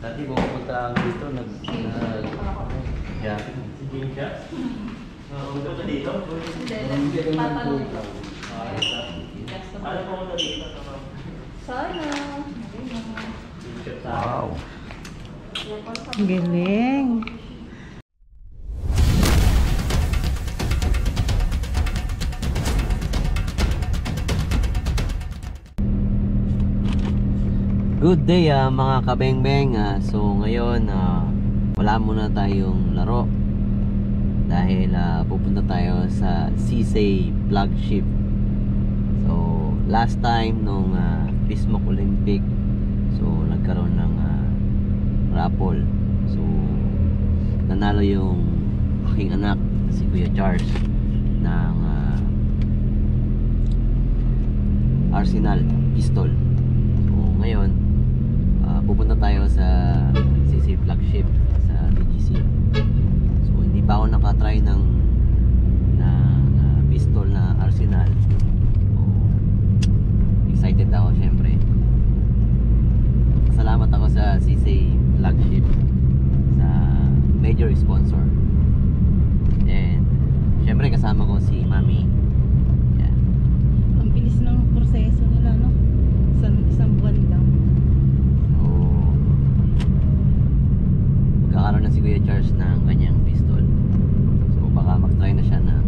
Dati pumunta ako dito, nag-shopping. Sige siya. Ulo ka dito? Hindi ka Tatanong nagpunta. Ano pumunta dito? Sana. Wow. Galing. Good day mga kabeng-beng. So ngayon wala muna tayong laro dahil pupunta tayo sa CSA flagship. So last time nung Bismarck Olympic, so nagkaroon ng raffle. So nanalo yung aking anak si Kuya Charles ng Arsenal pistol. So ngayon pupunta tayo sa CC flagship sa BGC. So hindi pa ako nakatry ng pistol na Arsenal. So, excited ako syempre. Salamat ako sa CC flagship sa major sponsor. And syempre kasama ko si Mami. Yan. Ang bilis ng proseso nila, no? Isang buwan lang. Magkakaroon na si Kuya Charles ng kanyang pistol. So baka mag-try na siya ng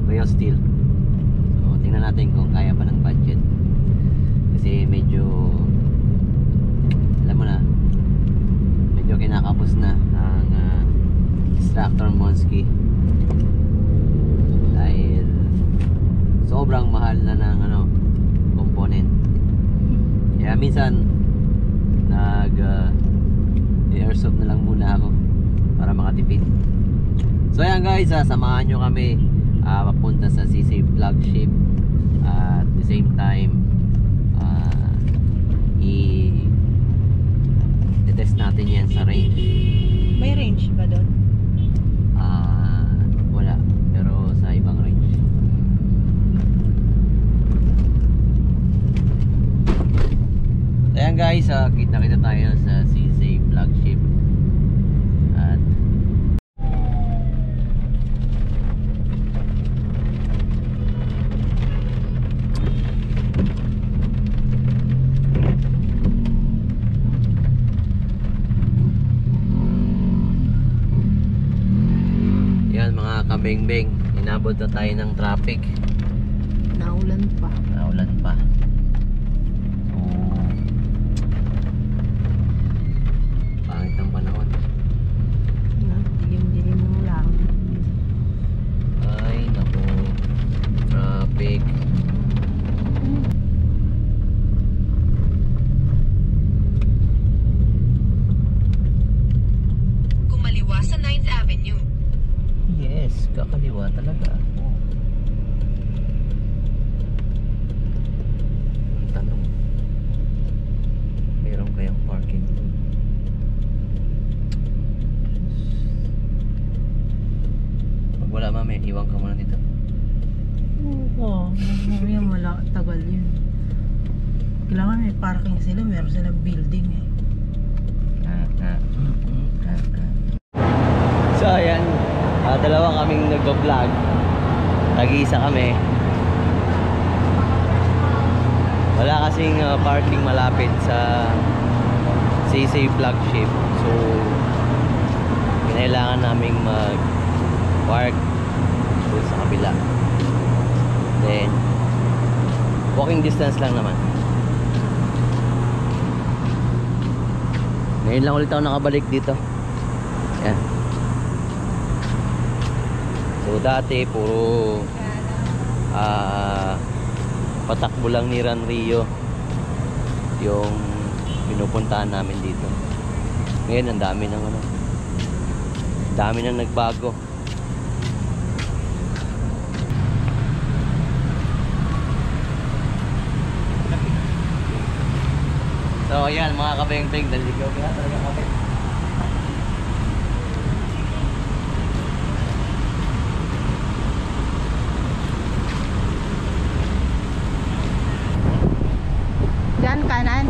real steel. So tingnan natin kung kaya pa ng budget. Kasi medyo alam mo na, medyo kinakapos na ang Extractor Monsky dahil sobrang mahal na ng component. Kaya minsan airsoft na lang muna ako para makatipid. So ayan guys, samahan nyo kami papunta sa CC flagship at the same time i-test natin yan sa range. May range ba doon? Wala, pero sa ibang range. Ayan guys, kita-kita tayo sa CC flagship. At yan mga kabeng-beng, inabot na tayo ng traffic. Naulan pa. Naulan pa. Pangit ang panahon. Dilim-dilim ng lang. Ay naku, traffic. Kumaliwa sa 9th Avenue. Yes, kakaliwa talaga. Ang tanong, meron kayang parking doon? Pag wala mami, iwan ka muna dito. Oo. Mamaya wala. Tagal yun. Kailangan may parking sila. Meron silang building eh. So ayan, dalawa kaming nag-vlog. Tag-isa kami. Wala kasing parking malapit sa CC flagship. So kailangan naming mag-park doon sa kabila. Then walking distance lang naman. Ngayon lang ulit ako nakabalik dito. Yan. So dati puro patakbo lang ni Ran Rio yung pinupuntahan namin dito. Ngayon ang dami ng dami nang nagbago. So ayan mga kabeng-beng, daligaw kaya talaga kami. Diyan kanan.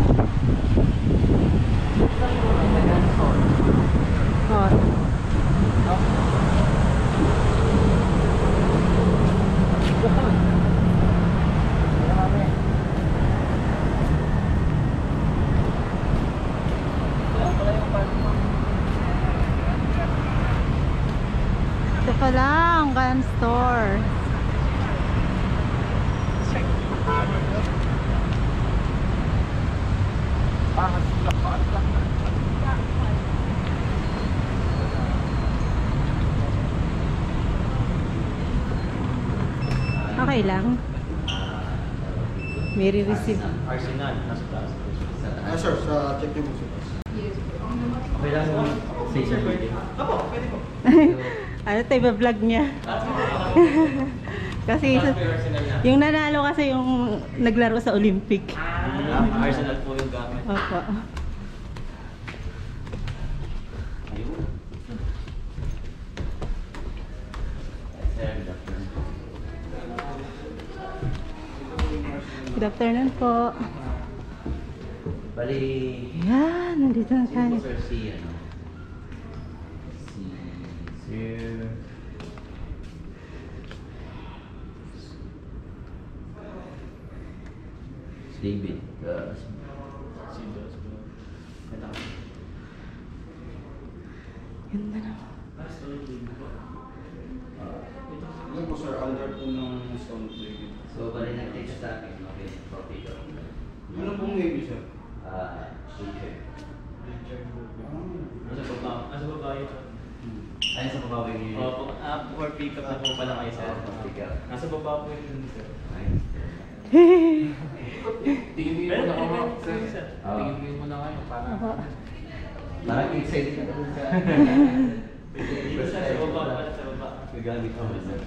Okay lang. May re-receive. Arsenal, nasa taas. Sir, sa check niyo po sir. Okay lang mo. Say sir. Apo, pwede po. Ano tayo vlog niya? Kasi yung nanalo kasi yung naglaro sa Olympic. Arsenal po yung gamit. Opo. Ayun. Sir, doctor. Good afternoon po. Bali, Yan, nandito na tayo. sir, si ano? Si Sir David. Ganda na. Ano po sir, under po ng stone plate. So, bali nag-text sa akin. Okay, copy ko. Ano pong navy sir? Teacher. Nasa baba. Nasa baba yun. Ay, sa babawi niyo. Opo, for pick up na po pala kayo sir. Pick up. Nasa baba po yun sir. Nice. Tingin mo na kayo, sir. Ah. Tingin mo na kayo para Opo. Parang excited ka dun sa... Dito sir, sa baba pala sa baba. Gagamit ko na sir.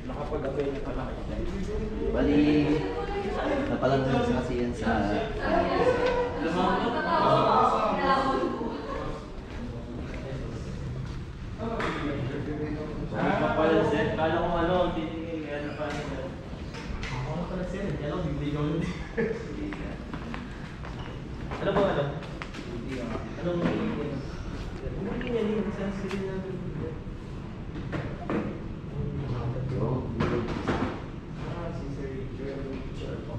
Nakapag-apply na pala kayo. Bali, napalagay kasi yan sa... Kapala sir, kala ko ano, titingin ano pa sir. Ako pala sir, yan ako, bibligaw lang din. Ano ba ano? Anong hindi niya din isang sila natin. Si Sir Jeremy Charco.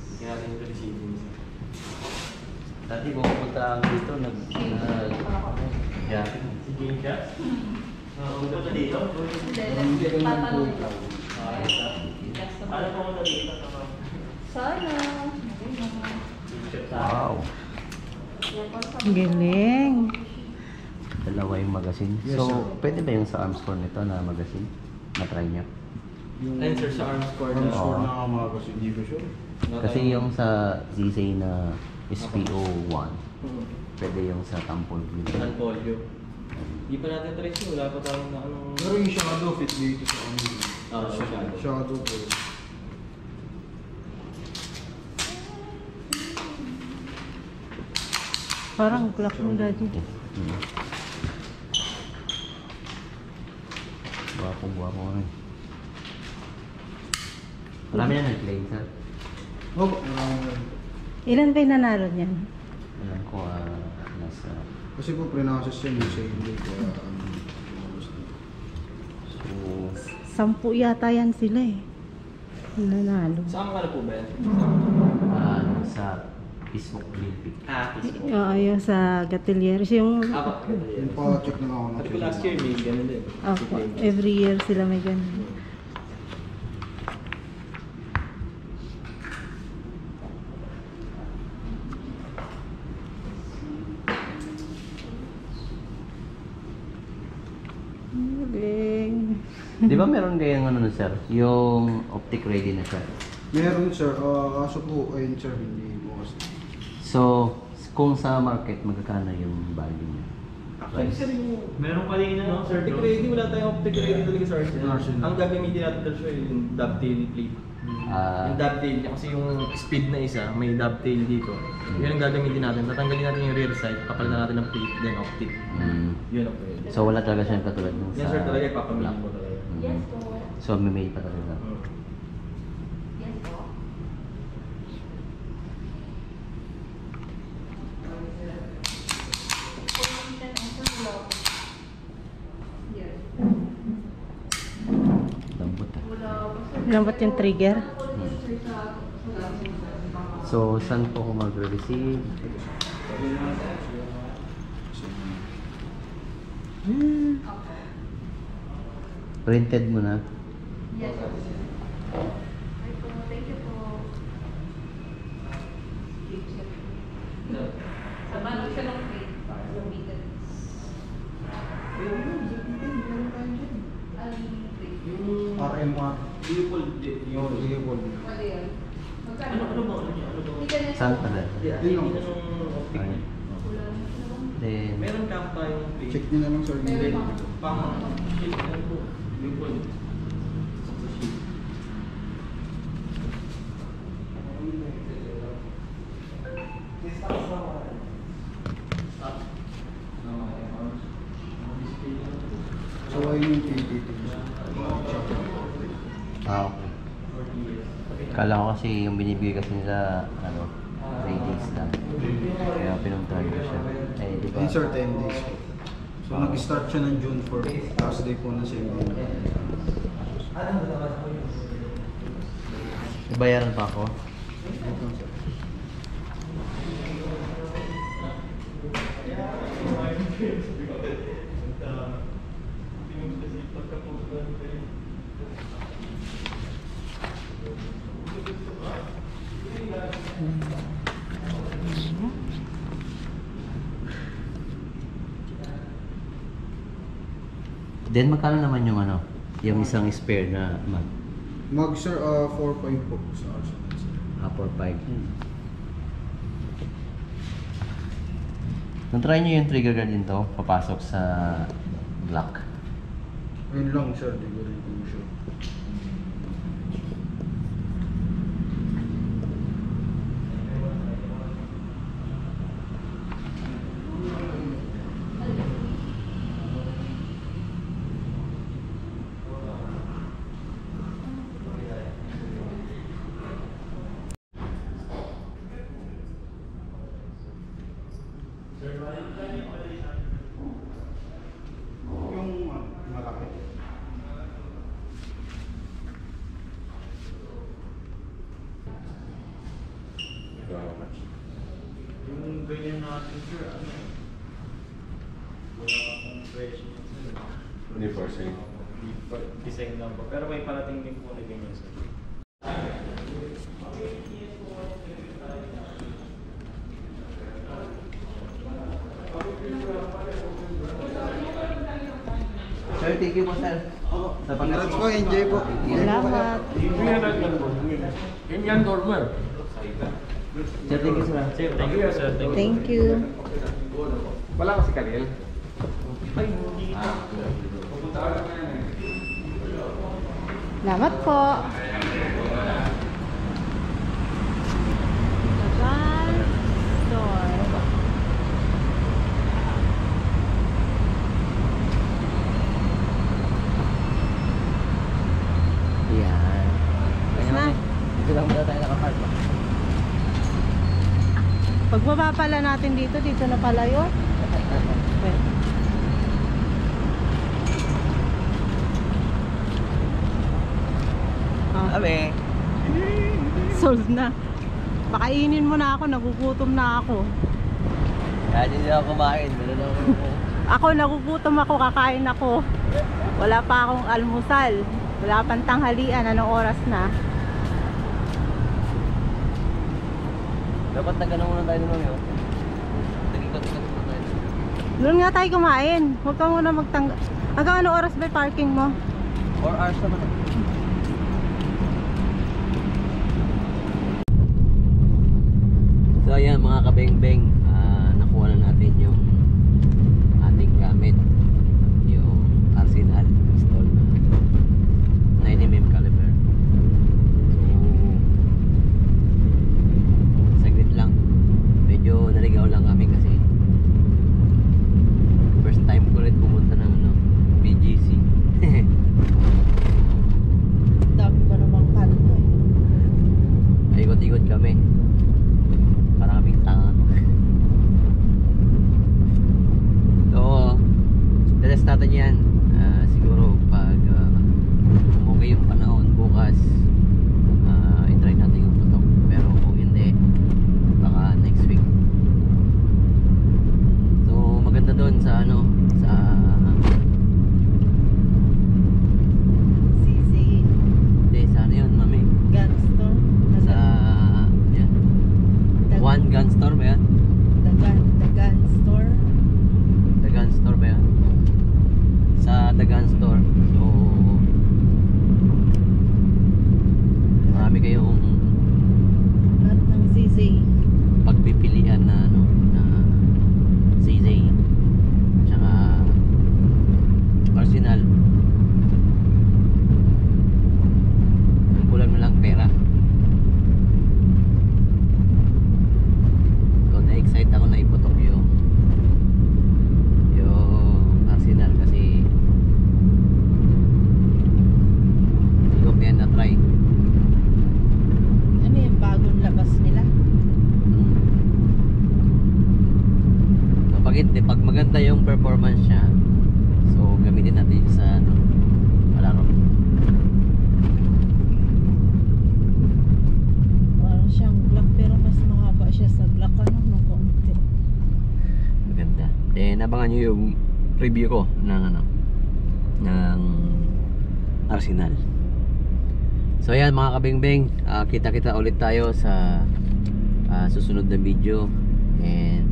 Hindi natin ito receiving sir. Dati kung pumunta ako dito, yeah. Si Jane Shots? Punta ka dito? Tatanong po. Ano po ako dito? Wow. Ang galing. Dalawa yung magazine. Yes, So, sir. pwede ba yung sa Armscore nito na magazine? Na-try niyo? Yung Ayun sir, sa arms core arms na. core Oo. na mga kasi hindi ko sure. Kasi yung sa Zizay na SPO1, pwede yung sa Tampol Blue. Polio. Hindi pa natin try siya, wala pa tayong na anong... Pero yung shadow fit dito sa ano. shadow. Shadow po. Parang clock mo daddy. Guwapo nga eh. Marami na nag-claim, sir. Oh, Ilan ba yung nanalo niyan? Alam ko, nasa... kasi po pre-process yan yung same day kaya So, 10 yata yan sila eh. Yung nanalo. Saan ka na po ba yan? sa Facebook Olympic. Facebook. Oo, yung sa Gatilleros. Yung, Ako. yung pa-check na ako na. Sabi ko last year may ganun din. opo, every year sila may ganun. Galing. Di ba meron kayong ano na, sir? Yung optic ready na siya. Meron sir, kaso po ayun sir, hindi po kasi. So, kung sa market, magkakano yung value niya? Actually, sir, yung... Meron pa rin no? Optic ready, wala tayong optic ready talaga sa Arsenal. Arsenal. Ang gagamitin natin talaga siya yung dovetail plate. Ah, Yung dovetail niya, kasi yung speed na isa, may dovetail dito. Yun ang gagamitin natin. Tatanggalin natin yung rear side, kapalitan natin ng plate, then optic. Yun ang pwede. so, wala talaga siyang katulad ng Yan sir, talaga ipapamili mo talaga. So, may pa talaga. Lambot ah. Lambot yung trigger. So, saan po ako mag-receive? Printed mo na? Saan pa dahil? Yun lang. Ayun. Then, Meron camp tayong plate. Check nyo na lang sir. Pang sheet yan po. Yung po. Sa sheet. So ayun yung PPT. okay. Kala ko kasi yung binibigay kasi nila, 3 days lang. Kaya pinuntahan ko siya. Eh, di ba? These are 10 days po. So nag-start siya ng June 4. Last day po na same day. Bayaran pa ako? Then magkano naman yung yung isang spare na mag Mag sir, 4.5 po sa Arsenal. 4-5. Nung try nyo yung trigger guard din to, papasok sa block. Ayun lang sir, di ko rin po sure. Yung malaki. Yung ganyan natin, sir, wala akong presyo yun, sir. Hindi for sale. Design lang po. Pero may parating din po na ganyan, sir. Sir, thank you po sir. Sa Congrats po, enjoy po. Salamat. Yun yan, normal. Sir, thank you sir. Sir, thank you, sir. Thank you. Wala kasi Kalil. Salamat po. Tagal store. Yan. Tapos na. Dito lang muna tayo nakapark. Pagbaba pala natin dito na pala yun. Okay. Ah, Abe. solved na. Pakainin mo na ako, nagugutom na ako. Kahit hindi ako kumain, meron ako. Ako nagugutom ako, kakain ako. Wala pa akong almusal. Wala pang tanghalian, anong oras na? Dapat nagano muna tayo naman yun. Tigikot-ikot muna tayo. Doon nga tayo kumain. Huwag ka muna magtanggal. Hanggang anong oras ba yung parking mo? 4 hours naman eh. So ayan mga kabeng-beng, nakuha na natin yung ating gamit, yung Arsenal pistol na 9mm caliber. So saglit lang, medyo naligaw lang kami kasi first time ko rin pumunta ng BGC. Dami ba namang kanto eh. Ikot-ikot kami. Parang kaming tanga. So, test natin yan. Siguro pag okay yung panahon bukas, i-try natin yung putok. Pero kung hindi, baka next week. So, maganda doon sa sa Sisi. hindi, sa yun, mami? Gun store. Sa yan. One gun store ba yan? The gun store. The gun store ba yan? Sa The Gun Store. So maganda yung performance niya. So gamitin natin sa ano, palaro. Parang siyang Glock pero mas mahaba siya sa Glock ng konti. Maganda. Then abangan nyo yung review ko ng ano, ng Arsenal. So ayan mga kabingbing, kita-kita ulit tayo sa susunod na video. And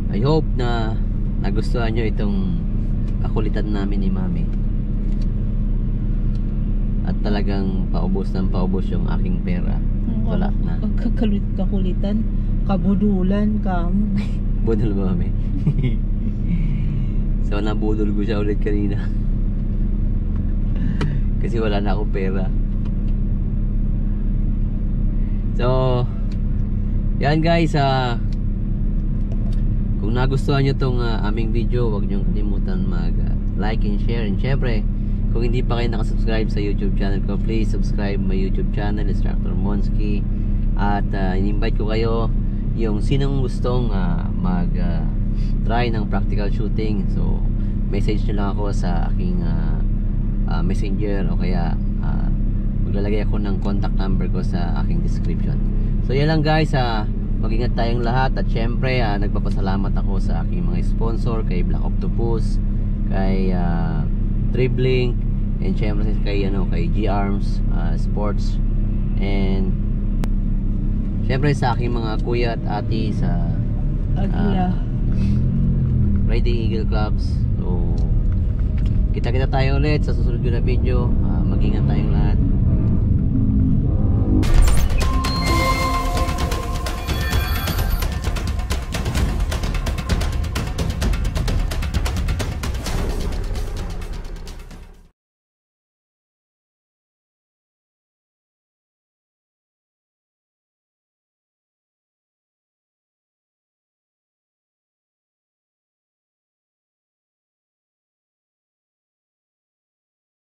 I hope na nagustuhan nyo itong kakulitan namin ni Mami. At talagang paubos ng paubos yung aking pera. Wala na. Kakulitan, kabudulan, Budol ba, Mami? So nabudol ko siya ulit kanina. Kasi wala na akong pera. So yan guys, kung nagustuhan nyo tong aming video, huwag nyo kalimutan mag like and share. And syempre, kung hindi pa kayo nakasubscribe sa YouTube channel ko, please subscribe my YouTube channel, Instructor Monsky. At in-invite ko kayo yung sinong gustong mag try ng practical shooting. So message nyo lang ako sa aking messenger, o kaya maglalagay ako ng contact number ko sa aking description. So yan lang guys, mag-ingat tayong lahat. At syempre nagpapasalamat ako sa aking mga sponsor, kay Black Octopus, kay Dribbling, and syempre kay G-Arms Sports, and syempre sa aking mga kuya at ate sa Riding Eagle Clubs. So kita-kita tayo ulit sa susunod na video. Mag-ingat tayong lahat.